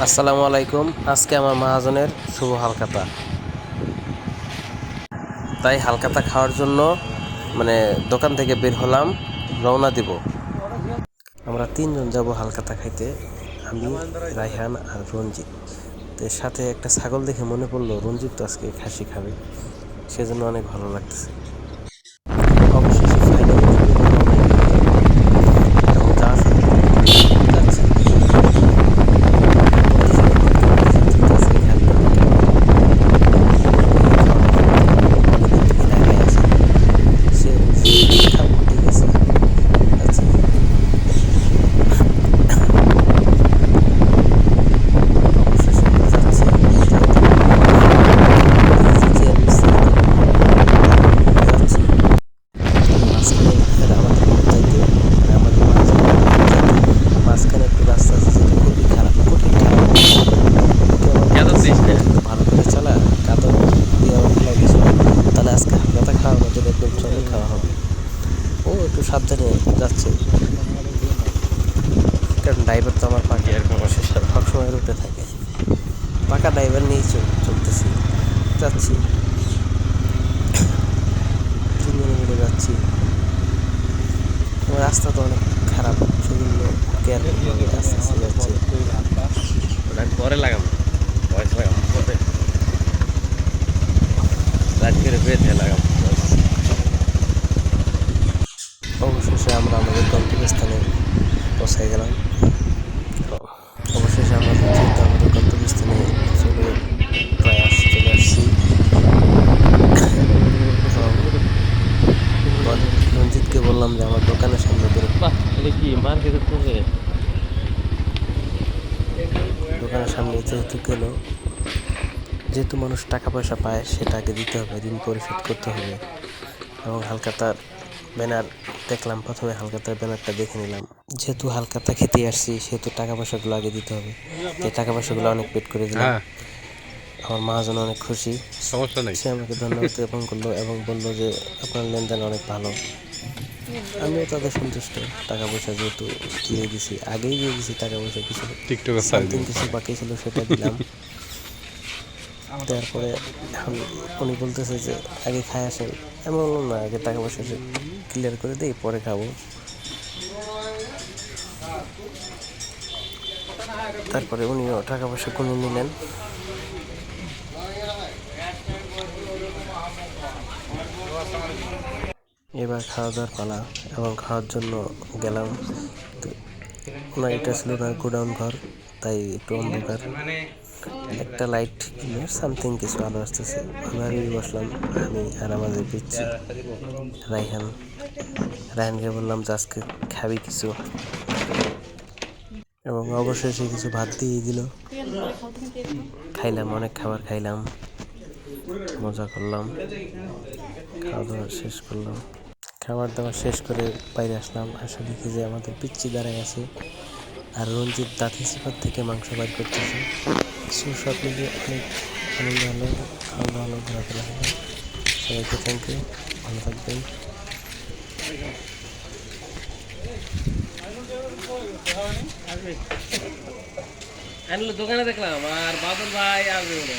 আসসালামু আলাইকুম। আজকে আমার মহাজনের শুভ হালখাতা, তাই হালখাতা খাওয়ার জন্য দোকান থেকে বের হলাম, রওনা দিব। আমরা তিনজন যাব হালখাতা খাইতে, আমি, রায়হান আর রঞ্জিত। তো এর সাথে একটা ছাগল দেখে মনে পড়লো রঞ্জিত তো আজকে খাসি খাবে, সেজন্য অনেক ভালো লাগতেছে। অবশেষে ফাইনালি এবং যাওয়ার যাচ্ছি। ভালো করে চালা কাদর দিয়ে আমার কিছু তাহলে আজকে হালখাতা খাওয়া আমাদের একদম চলে খাওয়া হবে। ও একটু সাবধানে যাচ্ছে, কারণ ড্রাইভার তো আমার পাখি আর সবসময় রুটে থাকে। পাকা ড্রাইভার নিয়েই চলতেছি, যাচ্ছি, তিনজনে মিলে যাচ্ছি। রাস্তা তো অনেক খারাপ, সেগুলো কেয়ার আস্তে আস্তে যাচ্ছে। পরে লাগাবো, পয়সা লাগাবো, পরে রাত করে বেঁধে লাগাবো। অবশেষে আমরা আমাদের গন্তব্যস্থানে পৌঁছে গেলাম। অবশেষে আমরা যেহেতু আমাদের গন্তব্যস্থানে চলে আসছি। রঞ্জিতকে বললাম যে আমার দোকানের সামনে বেরো। কি মার্কেটের থেকে দোকানের সামনে যেহেতু গেল, যেহেতু মানুষ টাকা পয়সা পায় সেটা আগে দিতে হবে, ঋণ পরিশোধ করতে হবে। এবং হালখাতার ব্যানার দেখলাম, প্রথমে হালখাতার ব্যানারটা দেখে নিলাম। যেহেতু হালখাতা খেতে আসছি সেহেতু টাকা পয়সাগুলো আগে দিতে হবে, তাই টাকা পয়সাগুলো অনেক পেড করে দিলাম। আমার মহাজন অনেক খুশি, সমস্যা নেই। সে আমাকে ধন্যবাদ জ্ঞাপন করলো এবং বললো যে আপনার লেনদেন অনেক ভালো। আমিও তাদের সন্তুষ্ট, টাকা পয়সা যেহেতু দিয়ে দিছি, আগেই দিয়ে দিছি টাকা পয়সা, কিছু সামথিং কিছু বাকি ছিল সেটা দিলাম। তারপরে উনি বলতেছে যে আগে খায় আসেন, আমি বললাম না, আগে টাকা পয়সা ক্লিয়ার করে দিই পরে খাবো। তারপরে উনিও টাকা পয়সা গুনে নিলেন। এবার খাওয়া দাওয়ার পালা, এবং খাওয়ার জন্য গেলাম। ওনার এটা ছিল ওনার গোডাউন ঘর, তাই একটু অন্ধকার, একটা লাইট সামথিং কিছু আলো আসতেছে। আমি বসলাম, আমি আর আমাদের পিচ্ছি রায়হানকে বললাম যে আজকে খাবি কিছু, এবং অবশেষে কিছু ভাত দিয়ে দিল। খাইলাম, অনেক খাবার খাইলাম, মজা করলাম, খাওয়া দাওয়া শেষ করলাম। খাবার দাবার শেষ করে বাইরে আসলাম, আসা দেখি যে আমাদের পিচ্ছি দাঁড়ায় আছে আর রঞ্জিত দাঁতি সিপার থেকে মাংস বাইর করতেছে। সব মিলিয়ে অনেক আনন্দ হলো, খাওয়া দাওয়া হলো, ঘোরাফেরা হলো। সবাইকে থ্যাংক ইউ, ভালো থাকবেন। দোকানে দেখলাম আর বাদল ভাই আসবে।